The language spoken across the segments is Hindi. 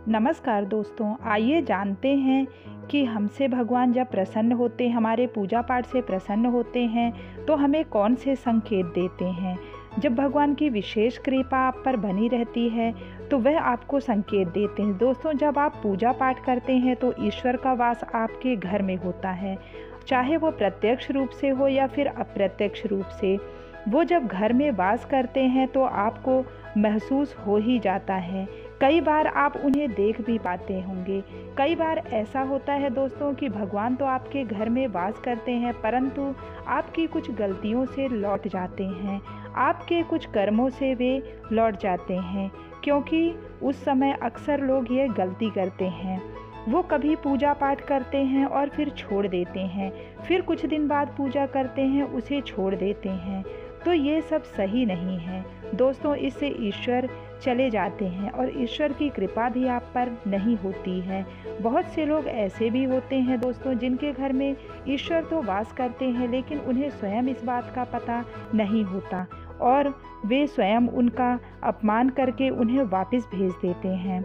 नमस्कार दोस्तों, आइए जानते हैं कि हमसे भगवान जब प्रसन्न होते हैं, हमारे पूजा पाठ से प्रसन्न होते हैं, तो हमें कौन से संकेत देते हैं। जब भगवान की विशेष कृपा आप पर बनी रहती है, तो वह आपको संकेत देते हैं। दोस्तों, जब आप पूजा पाठ करते हैं, तो ईश्वर का वास आपके घर में होता है, चाहे वो प्रत्यक्ष रूप से हो या फिर अप्रत्यक्ष रूप से। वो जब घर में वास करते हैं, तो आपको महसूस हो ही जाता है। कई बार आप उन्हें देख भी पाते होंगे। कई बार ऐसा होता है दोस्तों कि भगवान तो आपके घर में वास करते हैं, परंतु आपकी कुछ गलतियों से लौट जाते हैं, आपके कुछ कर्मों से वे लौट जाते हैं, क्योंकि उस समय अक्सर लोग ये गलती करते हैं। वो कभी पूजा पाठ करते हैं और फिर छोड़ देते हैं, फिर कुछ दिन बाद पूजा करते हैं, उसे छोड़ देते हैं। तो ये सब सही नहीं है दोस्तों। इससे ईश्वर चले जाते हैं और ईश्वर की कृपा भी आप पर नहीं होती है। बहुत से लोग ऐसे भी होते हैं दोस्तों, जिनके घर में ईश्वर तो वास करते हैं, लेकिन उन्हें स्वयं इस बात का पता नहीं होता और वे स्वयं उनका अपमान करके उन्हें वापस भेज देते हैं।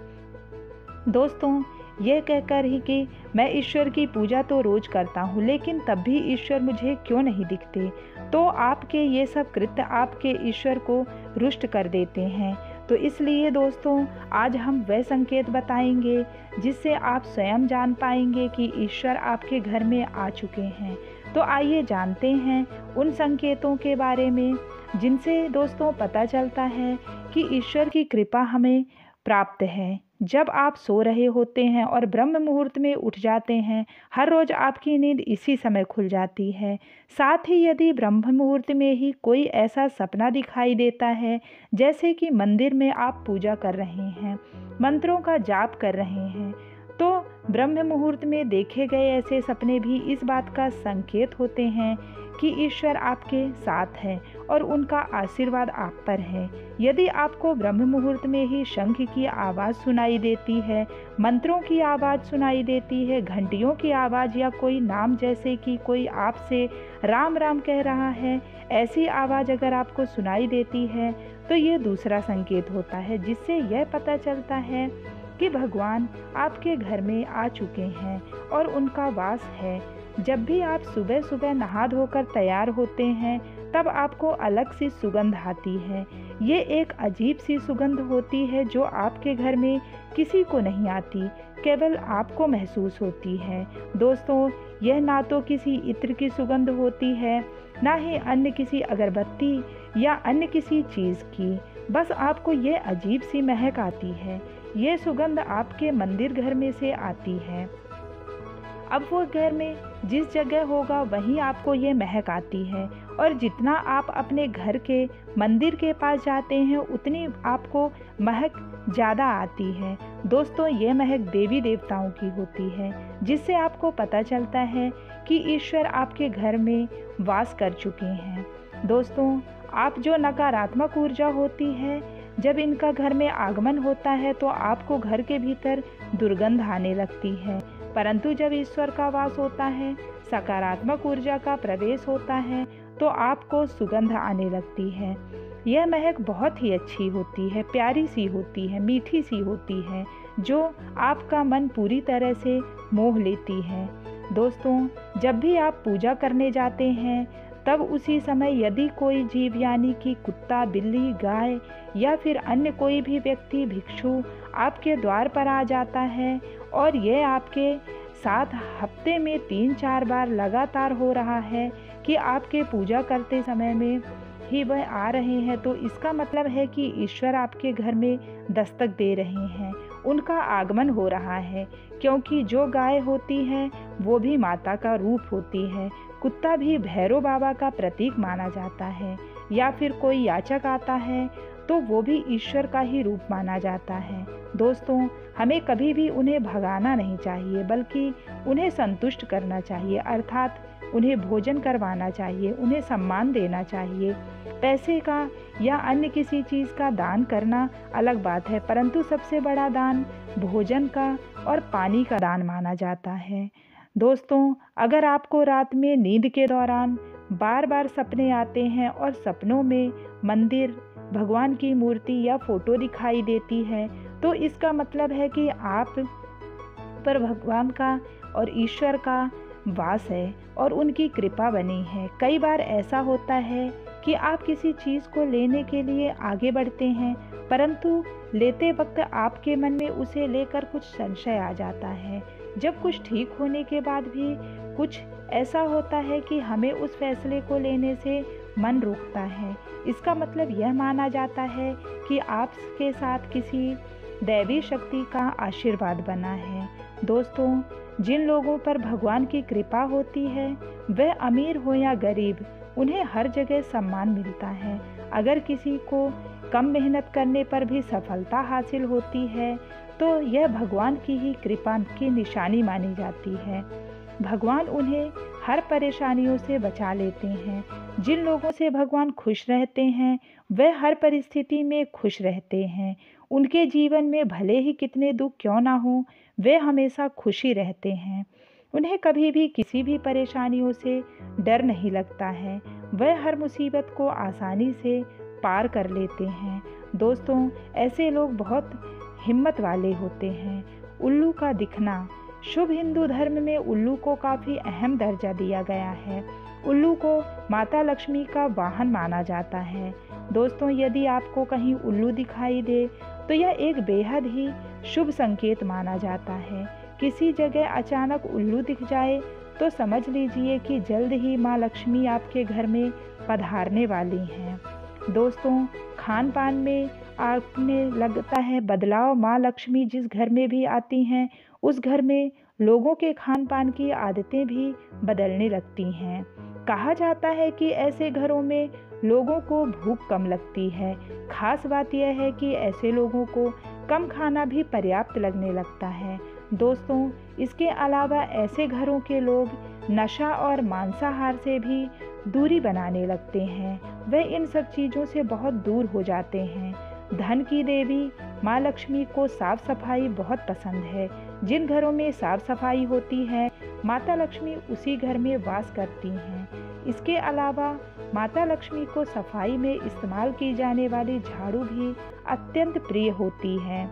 दोस्तों, यह कहकर ही कि मैं ईश्वर की पूजा तो रोज़ करता हूँ, लेकिन तब भी ईश्वर मुझे क्यों नहीं दिखते, तो आपके ये सब कृत्य आपके ईश्वर को रुष्ट कर देते हैं। तो इसलिए दोस्तों, आज हम वह संकेत बताएंगे जिससे आप स्वयं जान पाएंगे कि ईश्वर आपके घर में आ चुके हैं। तो आइए जानते हैं उन संकेतों के बारे में जिनसे दोस्तों पता चलता है कि ईश्वर की कृपा हमें प्राप्त है। जब आप सो रहे होते हैं और ब्रह्म मुहूर्त में उठ जाते हैं, हर रोज़ आपकी नींद इसी समय खुल जाती है। साथ ही यदि ब्रह्म मुहूर्त में ही कोई ऐसा सपना दिखाई देता है, जैसे कि मंदिर में आप पूजा कर रहे हैं, मंत्रों का जाप कर रहे हैं, तो ब्रह्म मुहूर्त में देखे गए ऐसे सपने भी इस बात का संकेत होते हैं कि ईश्वर आपके साथ है और उनका आशीर्वाद आप पर है। यदि आपको ब्रह्म मुहूर्त में ही शंख की आवाज़ सुनाई देती है, मंत्रों की आवाज़ सुनाई देती है, घंटियों की आवाज़ या कोई नाम, जैसे कि कोई आपसे राम राम कह रहा है, ऐसी आवाज़ अगर आपको सुनाई देती है, तो ये दूसरा संकेत होता है, जिससे यह पता चलता है कि भगवान आपके घर में आ चुके हैं और उनका वास है। जब भी आप सुबह सुबह नहा धोकर तैयार होते हैं, तब आपको अलग सी सुगंध आती है। ये एक अजीब सी सुगंध होती है जो आपके घर में किसी को नहीं आती, केवल आपको महसूस होती है। दोस्तों, यह ना तो किसी इत्र की सुगंध होती है, ना ही अन्य किसी अगरबत्ती या अन्य किसी चीज़ की। बस आपको ये अजीब सी महक आती है। ये सुगंध आपके मंदिर घर में से आती है। अब वो घर में जिस जगह होगा वहीं आपको ये महक आती है, और जितना आप अपने घर के मंदिर के पास जाते हैं, उतनी आपको महक ज़्यादा आती है। दोस्तों, ये महक देवी देवताओं की होती है, जिससे आपको पता चलता है कि ईश्वर आपके घर में वास कर चुके हैं। दोस्तों, आप जो नकारात्मक ऊर्जा होती है, जब इनका घर में आगमन होता है, तो आपको घर के भीतर दुर्गंध आने लगती है, परंतु जब ईश्वर का वास होता है, सकारात्मक ऊर्जा का प्रवेश होता है, तो आपको सुगंध आने लगती है। यह महक बहुत ही अच्छी होती है, प्यारी सी होती है, मीठी सी होती है, जो आपका मन पूरी तरह से मोह लेती है। दोस्तों, जब भी आप पूजा करने जाते हैं, तब उसी समय यदि कोई जीव, यानी कि कुत्ता, बिल्ली, गाय या फिर अन्य कोई भी व्यक्ति, भिक्षु आपके द्वार पर आ जाता है और यह आपके साथ हफ्ते में 3-4 बार लगातार हो रहा है कि आपके पूजा करते समय में ही वह आ रहे हैं, तो इसका मतलब है कि ईश्वर आपके घर में दस्तक दे रहे हैं, उनका आगमन हो रहा है। क्योंकि जो गाय होती है वो भी माता का रूप होती है, कुत्ता भी भैरव बाबा का प्रतीक माना जाता है, या फिर कोई याचक आता है तो वो भी ईश्वर का ही रूप माना जाता है। दोस्तों, हमें कभी भी उन्हें भगाना नहीं चाहिए, बल्कि उन्हें संतुष्ट करना चाहिए, अर्थात उन्हें भोजन करवाना चाहिए, उन्हें सम्मान देना चाहिए। पैसे का या अन्य किसी चीज़ का दान करना अलग बात है, परंतु सबसे बड़ा दान भोजन का और पानी का दान माना जाता है। दोस्तों, अगर आपको रात में नींद के दौरान बार बार सपने आते हैं और सपनों में मंदिर, भगवान की मूर्ति या फोटो दिखाई देती है, तो इसका मतलब है कि आप पर भगवान का और ईश्वर का वास है और उनकी कृपा बनी है। कई बार ऐसा होता है कि आप किसी चीज़ को लेने के लिए आगे बढ़ते हैं, परंतु लेते वक्त आपके मन में उसे लेकर कुछ संशय आ जाता है। जब कुछ ठीक होने के बाद भी कुछ ऐसा होता है कि हमें उस फैसले को लेने से मन रुकता है। इसका मतलब यह माना जाता है कि आपके साथ किसी दैवी शक्ति का आशीर्वाद बना है। दोस्तों, जिन लोगों पर भगवान की कृपा होती है, वह अमीर हो या गरीब, उन्हें हर जगह सम्मान मिलता है। अगर किसी को कम मेहनत करने पर भी सफलता हासिल होती है, तो यह भगवान की ही कृपा की निशानी मानी जाती है। भगवान उन्हें हर परेशानियों से बचा लेते हैं। जिन लोगों से भगवान खुश रहते हैं, वह हर परिस्थिति में खुश रहते हैं। उनके जीवन में भले ही कितने दुख क्यों ना हो, वे हमेशा खुशी रहते हैं। उन्हें कभी भी किसी भी परेशानियों से डर नहीं लगता है। वह हर मुसीबत को आसानी से पार कर लेते हैं। दोस्तों, ऐसे लोग बहुत हिम्मत वाले होते हैं। उल्लू का दिखना। शुभ हिंदू धर्म में उल्लू को काफ़ी अहम दर्जा दिया गया है। उल्लू को माता लक्ष्मी का वाहन माना जाता है। दोस्तों, यदि आपको कहीं उल्लू दिखाई दे तो यह एक बेहद ही शुभ संकेत माना जाता है। किसी जगह अचानक उल्लू दिख जाए तो समझ लीजिए कि जल्द ही माँ लक्ष्मी आपके घर में पधारने वाली हैं। दोस्तों, खान पान में आपने लगता है बदलाव। माँ लक्ष्मी जिस घर में भी आती हैं, उस घर में लोगों के खान पान की आदतें भी बदलने लगती हैं। कहा जाता है कि ऐसे घरों में लोगों को भूख कम लगती है। खास बात यह है कि ऐसे लोगों को कम खाना भी पर्याप्त लगने लगता है। दोस्तों, इसके अलावा ऐसे घरों के लोग नशा और मांसाहार से भी दूरी बनाने लगते हैं। वे इन सब चीज़ों से बहुत दूर हो जाते हैं। धन की देवी माँ लक्ष्मी को साफ सफाई बहुत पसंद है। जिन घरों में साफ सफाई होती है, माता लक्ष्मी उसी घर में वास करती हैं। इसके अलावा माता लक्ष्मी को सफाई में इस्तेमाल की जाने वाली झाड़ू भी अत्यंत प्रिय होती है।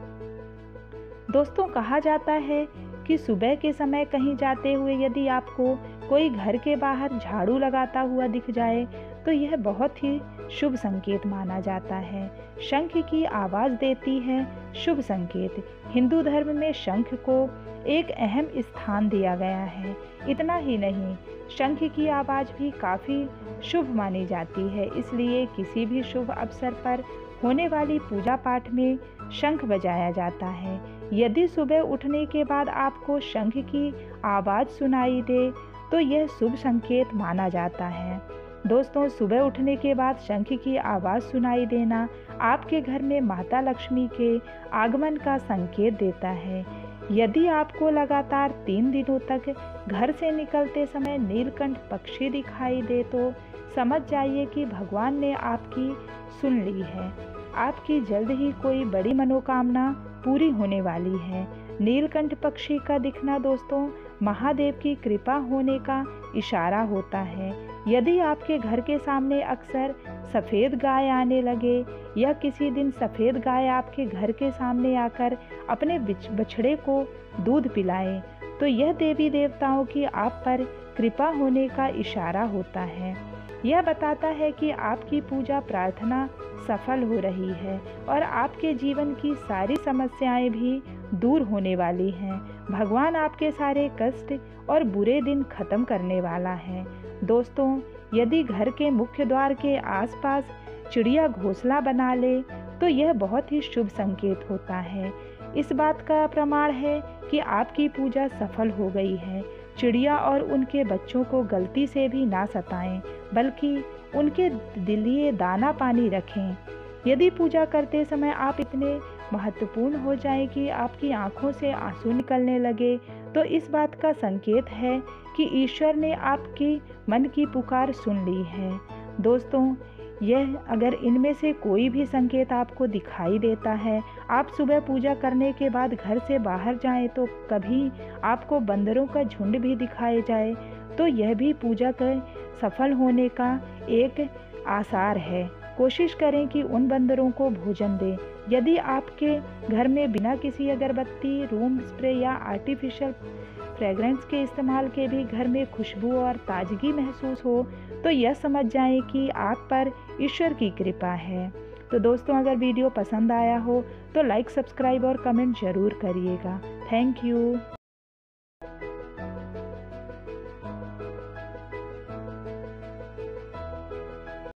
दोस्तों, कहा जाता है कि सुबह के समय कहीं जाते हुए यदि आपको कोई घर के बाहर झाड़ू लगाता हुआ दिख जाए तो यह बहुत ही शुभ संकेत माना जाता है। शंख की आवाज़ देती है शुभ संकेत। हिंदू धर्म में शंख को एक अहम स्थान दिया गया है। इतना ही नहीं, शंख की आवाज़ भी काफ़ी शुभ मानी जाती है। इसलिए किसी भी शुभ अवसर पर होने वाली पूजा पाठ में शंख बजाया जाता है। यदि सुबह उठने के बाद आपको शंख की आवाज़ सुनाई दे तो यह शुभ संकेत माना जाता है। दोस्तों, सुबह उठने के बाद शंख की आवाज़ सुनाई देना आपके घर में माता लक्ष्मी के आगमन का संकेत देता है। यदि आपको लगातार 3 दिनों तक घर से निकलते समय नीलकंठ पक्षी दिखाई दे तो समझ जाइए कि भगवान ने आपकी सुन ली है। आपकी जल्द ही कोई बड़ी मनोकामना पूरी होने वाली है। नीलकंठ पक्षी का दिखना दोस्तों महादेव की कृपा होने का इशारा होता है। यदि आपके घर के सामने अक्सर सफ़ेद गाय आने लगे या किसी दिन सफ़ेद गाय आपके घर के सामने आकर अपने बछड़े को दूध पिलाए तो यह देवी देवताओं की आप पर कृपा होने का इशारा होता है। यह बताता है कि आपकी पूजा प्रार्थना सफल हो रही है और आपके जीवन की सारी समस्याएं भी दूर होने वाली हैं। भगवान आपके सारे कष्ट और बुरे दिन खत्म करने वाला है। दोस्तों, यदि घर के मुख्य द्वार के आसपास चिड़िया घोंसला बना ले तो यह बहुत ही शुभ संकेत होता है। इस बात का प्रमाण है कि आपकी पूजा सफल हो गई है। चिड़िया और उनके बच्चों को गलती से भी ना सताएं, बल्कि उनके लिए दाना पानी रखें। यदि पूजा करते समय आप इतने महत्वपूर्ण हो जाएं कि आपकी आंखों से आंसू निकलने लगे तो इस बात का संकेत है कि ईश्वर ने आपकी मन की पुकार सुन ली है। दोस्तों, यह अगर इनमें से कोई भी संकेत आपको दिखाई देता है, आप सुबह पूजा करने के बाद घर से बाहर जाएं तो कभी आपको बंदरों का झुंड भी दिखाए जाए तो यह भी पूजा के सफल होने का एक आसार है। कोशिश करें कि उन बंदरों को भोजन दें यदि आपके घर में बिना किसी अगरबत्ती, रूम स्प्रे या आर्टिफिशियल फ्रेग्रेंस के इस्तेमाल के भी घर में खुशबू और ताजगी महसूस हो, तो यह समझ जाएं कि आप पर ईश्वर की कृपा है। तो दोस्तों, अगर वीडियो पसंद आया हो तो लाइक, सब्सक्राइब और कमेंट ज़रूर करिएगा। Thank you.